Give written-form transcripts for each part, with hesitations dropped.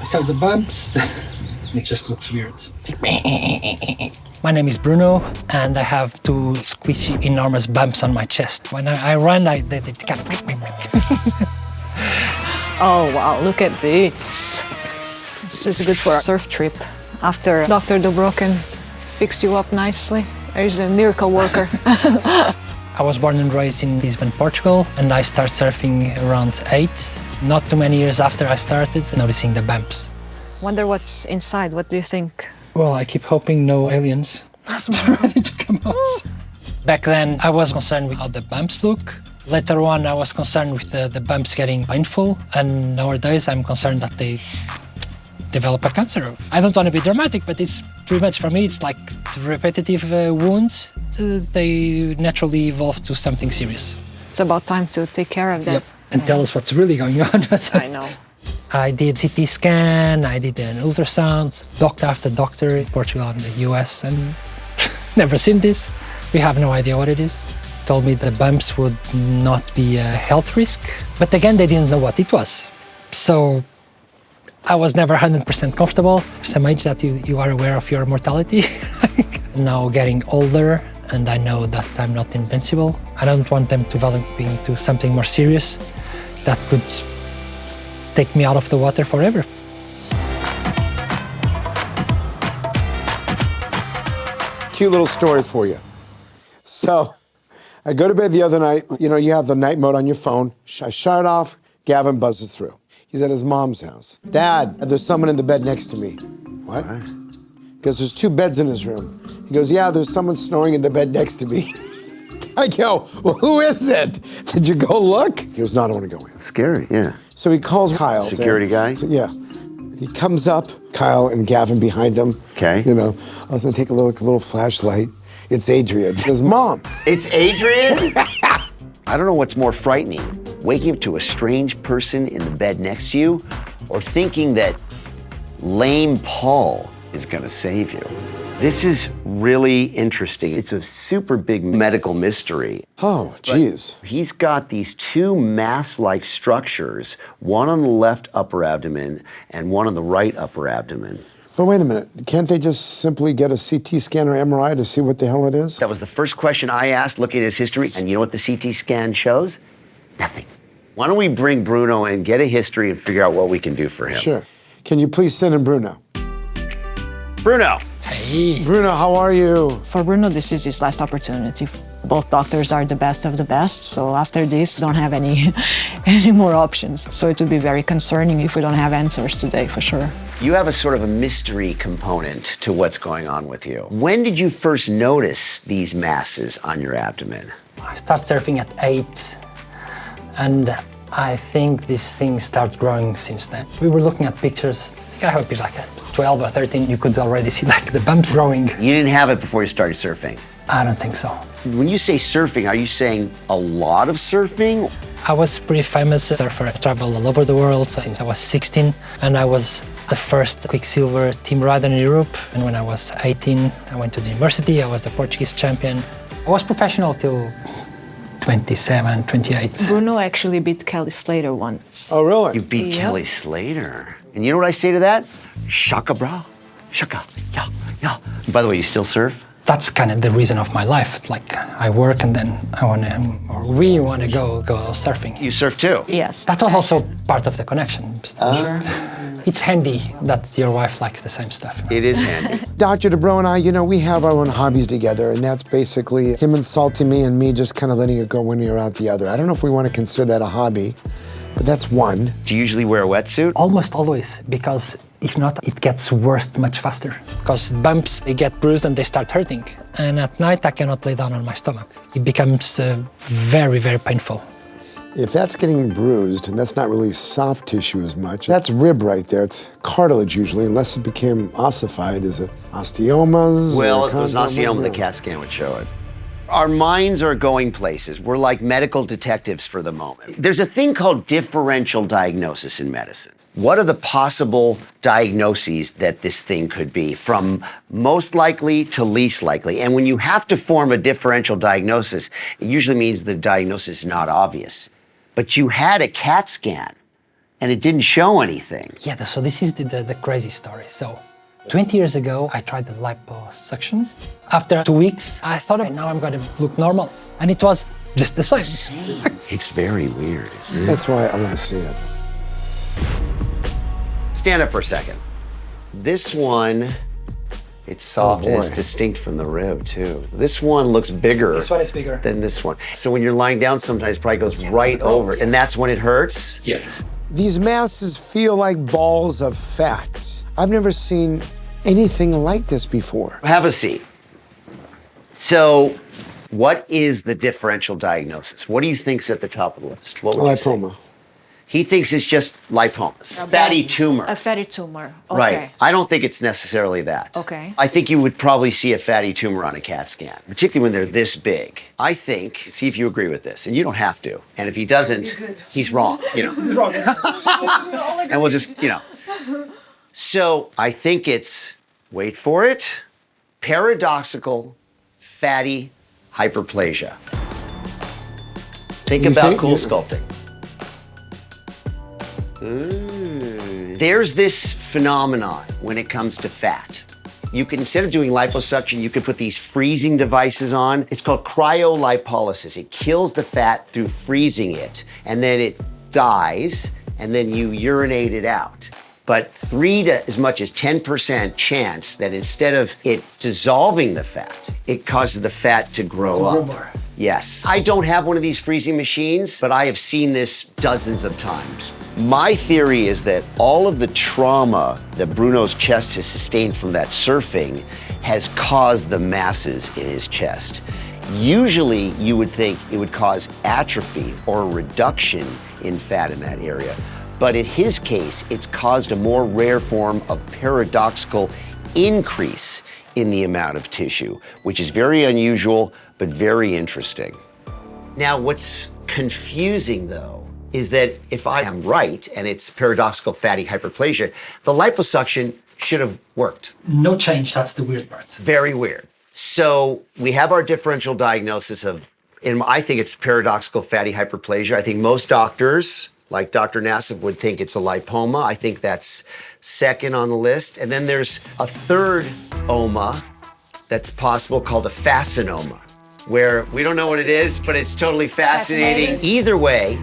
So the bumps, it just looks weird. My name is Bruno, and I have two squishy, enormous bumps on my chest. When I run, they kind of... Oh, wow, look at this. This is good for a surf trip. After Dr. Dubrow can fix you up nicely, there's a miracle worker. I was born and raised in Lisbon, Portugal, and I started surfing around 8. Not too many years after I started noticing the bumps. Wonder what's inside, what do you think? Well, I keep hoping no aliens are ready to come out. Back then, I was concerned with how the bumps look. Later on, I was concerned with the bumps getting painful, and nowadays I'm concerned that they develop a cancer. I don't want to be dramatic, but it's pretty much, for me, it's like repetitive wounds. They naturally evolve to something serious. It's about time to take care of that. Yep. And tell us what's really going on. I know. I did CT scan, I did an ultrasound, doctor after doctor in Portugal and the US, and never seen this. We have no idea what it is. Told me the bumps would not be a health risk, but again, they didn't know what it was. So I was never 100% comfortable. Some age that you are aware of your mortality. Now getting older, and I know that I'm not invincible. I don't want them to develop into something more serious that could take me out of the water forever. Cute little story for you. So I go to bed the other night. You know, you have the night mode on your phone. I shut it off. Gavin buzzes through. He's at his mom's house. Dad, there's someone in the bed next to me. What? Because there's 2 beds in his room. He goes, yeah, there's someone snoring in the bed next to me. I go, well, who is it? Did you go look? He goes, no, I don't want to go in. It's scary, yeah. So he calls Kyle. Security guy? So, yeah. He comes up, Kyle and Gavin behind him. Okay. You know, I was gonna take a little flashlight. It's Adrian, his mom. It's Adrian? I don't know what's more frightening, waking up to a strange person in the bed next to you, or thinking that lame Paul is gonna save you. This is really interesting. It's a super big medical mystery. Oh, geez. But he's got these 2 mass-like structures, one on the left upper abdomen and one on the right upper abdomen. But wait a minute, can't they just simply get a CT scan or MRI to see what the hell it is? That was the first question I asked, looking at his history, and you know what the CT scan shows? Nothing. Why don't we bring Bruno and get a history and figure out what we can do for him? Sure. Can you please send in Bruno? Bruno. Hey. Bruno, how are you? For Bruno, this is his last opportunity. Both doctors are the best of the best, so after this, don't have any more options. So it would be very concerning if we don't have answers today, for sure. You have a sort of a mystery component to what's going on with you. When did you first notice these masses on your abdomen? I started surfing at 8, and I think these things start growing since then. We were looking at pictures. I think I hope it's like at 12 or 13, you could already see like the bumps growing. You didn't have it before you started surfing? I don't think so. When you say surfing, are you saying a lot of surfing? I was a pretty famous surfer. I traveled all over the world since I was 16, and I was the first Quicksilver team rider in Europe. And when I was 18, I went to the university. I was the Portuguese champion. I was professional till 27, 28. Bruno actually beat Kelly Slater once. Oh, really? You beat Kelly Slater. And you know what I say to that? Shaka bra, shaka, yeah, yeah. By the way, you still surf? That's kind of the reason of my life. It's like I work and then we want to go surfing. You surf too? Yes. That was also part of the connection. Sure. It's handy that your wife likes the same stuff. It is handy. Dr. Dubrow and I, you know, we have our own hobbies together, and that's basically him insulting me and me just kind of letting it go one ear out the other. I don't know if we want to consider that a hobby, but that's one. Do you usually wear a wetsuit? Almost always, because if not, it gets worse much faster. Because bumps, they get bruised and they start hurting. And at night, I cannot lay down on my stomach. It becomes very, very painful. If that's getting bruised, and that's not really soft tissue as much, that's rib right there. It's cartilage usually, unless it became ossified. Is it osteomas? Well, if it was an osteoma, the CAT scan would show it. Our minds are going places. We're like medical detectives for the moment. There's a thing called differential diagnosis in medicine. What are the possible diagnoses that this thing could be, from most likely to least likely? And when you have to form a differential diagnosis, it usually means the diagnosis is not obvious. But you had a CAT scan and it didn't show anything. Yeah, so this is the crazy story. So 20 years ago, I tried the liposuction. After 2 weeks, I thought, now I'm going to look normal. And it was just the same. It's very weird, isn't it? That's why I want to see it. Stand up for a second. This one, it's soft and it's boy. distinct from the rib too. This one looks bigger. This one is bigger. Than this one. So when you're lying down sometimes it probably goes right over, and that's when it hurts? Yeah. These masses feel like balls of fat. I've never seen anything like this before. Have a seat. So, what is the differential diagnosis? What do you think's at the top of the list? What would you say? Lipoma. He thinks it's just lipomas, fatty tumor. A fatty tumor. Okay. Right. I don't think it's necessarily that. Okay. I think you would probably see a fatty tumor on a CAT scan, particularly when they're this big. I think, see if you agree with this, and you don't have to. And if he doesn't, he's wrong, you know. He's wrong. And we'll just, you know. So I think it's, wait for it, paradoxical fatty hyperplasia. Think about cool sculpting. There's this phenomenon when it comes to fat. You can, instead of doing liposuction, you can put these freezing devices on. It's called cryolipolysis. It kills the fat through freezing it, and then it dies, and then you urinate it out. But 3 to as much as 10% chance that instead of it dissolving the fat, it causes the fat to grow up. more. Yes. I don't have one of these freezing machines, but I have seen this dozens of times. My theory is that all of the trauma that Bruno's chest has sustained from that surfing has caused the masses in his chest. Usually, you would think it would cause atrophy or a reduction in fat in that area. But in his case, it's caused a more rare form of paradoxical increase in the amount of tissue, which is very unusual, but very interesting. Now, what's confusing though, is that if I am right, and it's paradoxical fatty hyperplasia, the liposuction should have worked. No change, that's the weird part. Very weird. So we have our differential diagnosis of, and I think it's paradoxical fatty hyperplasia. I think most doctors, like Dr. Nassif, would think it's a lipoma. I think that's second on the list. And then there's a third oma that's possible called a fascinoma, where we don't know what it is, but it's totally fascinating. Either way,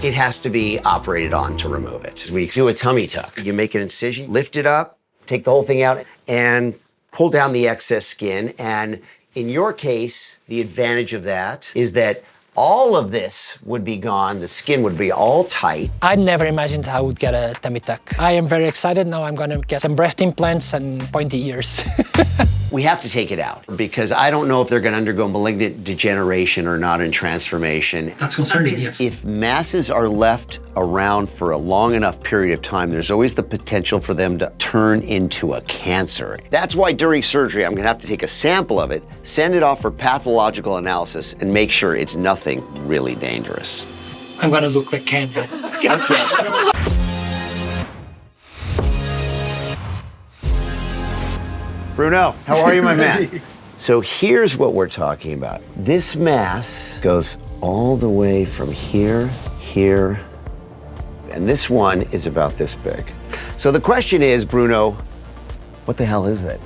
it has to be operated on to remove it. We do a tummy tuck. You make an incision, lift it up, take the whole thing out, and pull down the excess skin. And in your case, the advantage of that is that all of this would be gone. The skin would be all tight. I never imagined I would get a tummy tuck. I am very excited. Now I'm going to get some breast implants and pointy ears. We have to take it out because I don't know if they're going to undergo malignant degeneration or not in transformation. That's concerning, yes. If masses are left around for a long enough period of time, there's always the potential for them to turn into a cancer. That's why during surgery, I'm going to have to take a sample of it, send it off for pathological analysis, and make sure it's nothing really dangerous. I'm going to look like Ken. Okay. Bruno, how are you, my man? So here's what we're talking about. This mass goes all the way from here, here, and this one is about this big. So the question is, Bruno, what the hell is that?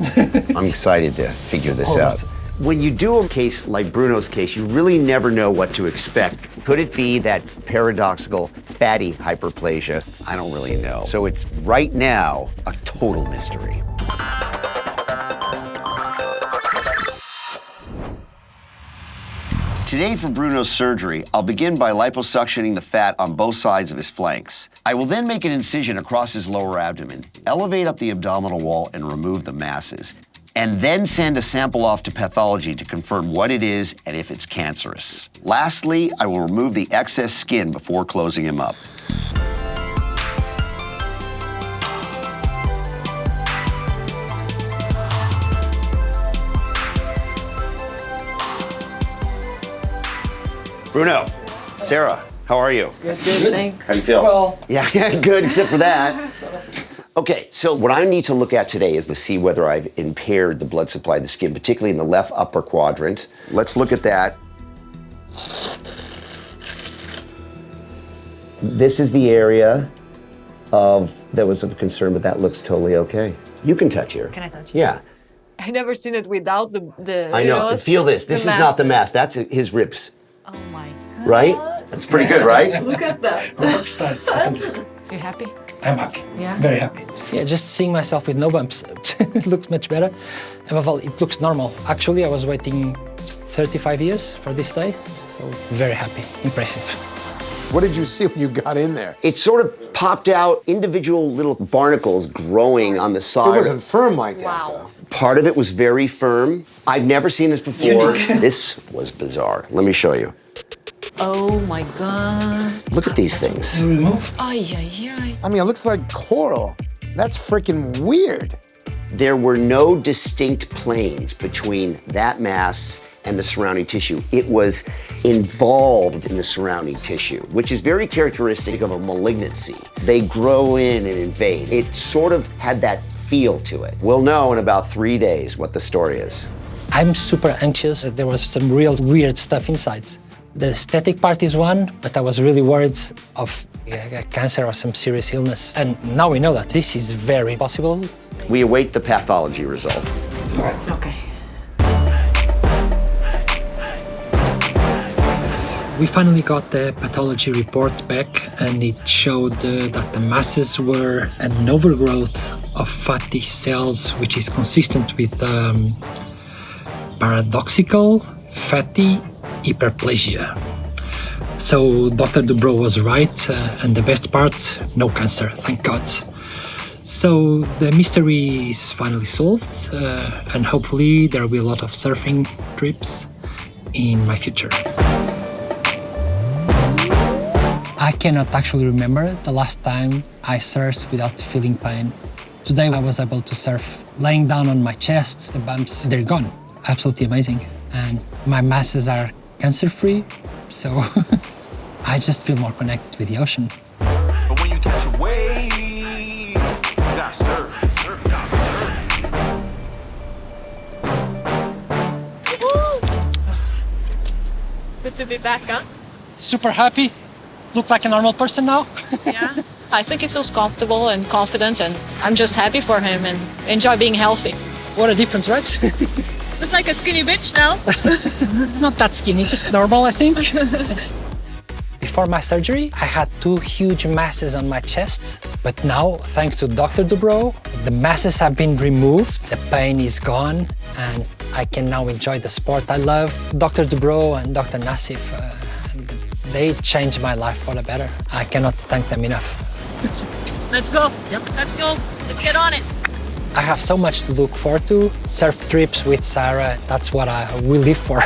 I'm excited to figure this out. When you do a case like Bruno's case, you really never know what to expect. Could it be that paradoxical fatty hyperplasia? I don't really know. So it's right now a total mystery. Today for Bruno's surgery, I'll begin by liposuctioning the fat on both sides of his flanks. I will then make an incision across his lower abdomen, elevate up the abdominal wall and remove the masses, and then send a sample off to pathology to confirm what it is and if it's cancerous. Lastly, I will remove the excess skin before closing him up. Bruno, Sarah, how are you? Good, thanks. How do you feel? Well. Yeah, good, except for that. Okay, so what I need to look at today is to see whether I've impaired the blood supply of the skin, particularly in the left upper quadrant. Let's look at that. This is the area that was of concern, but that looks totally okay. You can touch here. Can I touch? Yeah. I never seen it without the I know. Feel this. This is not the mass. That's his ribs. Oh my God. Right? That's pretty good, right? Look at that. Rockstar, definitely. You happy? I'm happy. Yeah? Very happy. Yeah, just seeing myself with no bumps, it looks much better. Above all, it looks normal. Actually, I was waiting 35 years for this day, so very happy, impressive. What did you see when you got in there? It sort of popped out individual little barnacles growing on the side. It wasn't firm like that, Wow. though. Part of it was very firm. I've never seen this before. This was bizarre. Let me show you. Oh my God. Look at these things. You remove? Ay, ay, ay. I mean, it looks like coral. That's freaking weird. There were no distinct planes between that mass and the surrounding tissue. It was involved in the surrounding tissue, which is very characteristic of a malignancy. They grow in and invade. It sort of had that feel to it. We'll know in about 3 days what the story is. I'm super anxious. There was some real weird stuff inside. The aesthetic part is one, but I was really worried of cancer or some serious illness. And now we know that this is very possible. We await the pathology result. Okay. We finally got the pathology report back, and it showed that the masses were an overgrowth of fatty cells, which is consistent with paradoxical fatty hyperplasia. So Dr. Dubrow was right, and the best part, no cancer, thank God. So the mystery is finally solved, and hopefully there will be a lot of surfing trips in my future. I cannot actually remember the last time I surfed without feeling pain. Today I was able to surf laying down on my chest. The bumps, they're gone. Absolutely amazing. And my masses are cancer-free, so I just feel more connected with the ocean. But when you catch a wave, you gotta surf. Good to be back, huh? Super happy. Look like a normal person now. Yeah. I think he feels comfortable and confident, and I'm just happy for him and enjoy being healthy. What a difference, right? Look like a skinny bitch now. Not that skinny, just normal, I think. Before my surgery, I had 2 huge masses on my chest. But now, thanks to Dr. Dubrow, the masses have been removed, the pain is gone, and I can now enjoy the sport I love. Dr. Dubrow and Dr. Nassif, they changed my life for the better. I cannot thank them enough. Let's go. Yep. Let's go. Let's get on it. I have so much to look forward to. Surf trips with Sarah, that's what I will live for.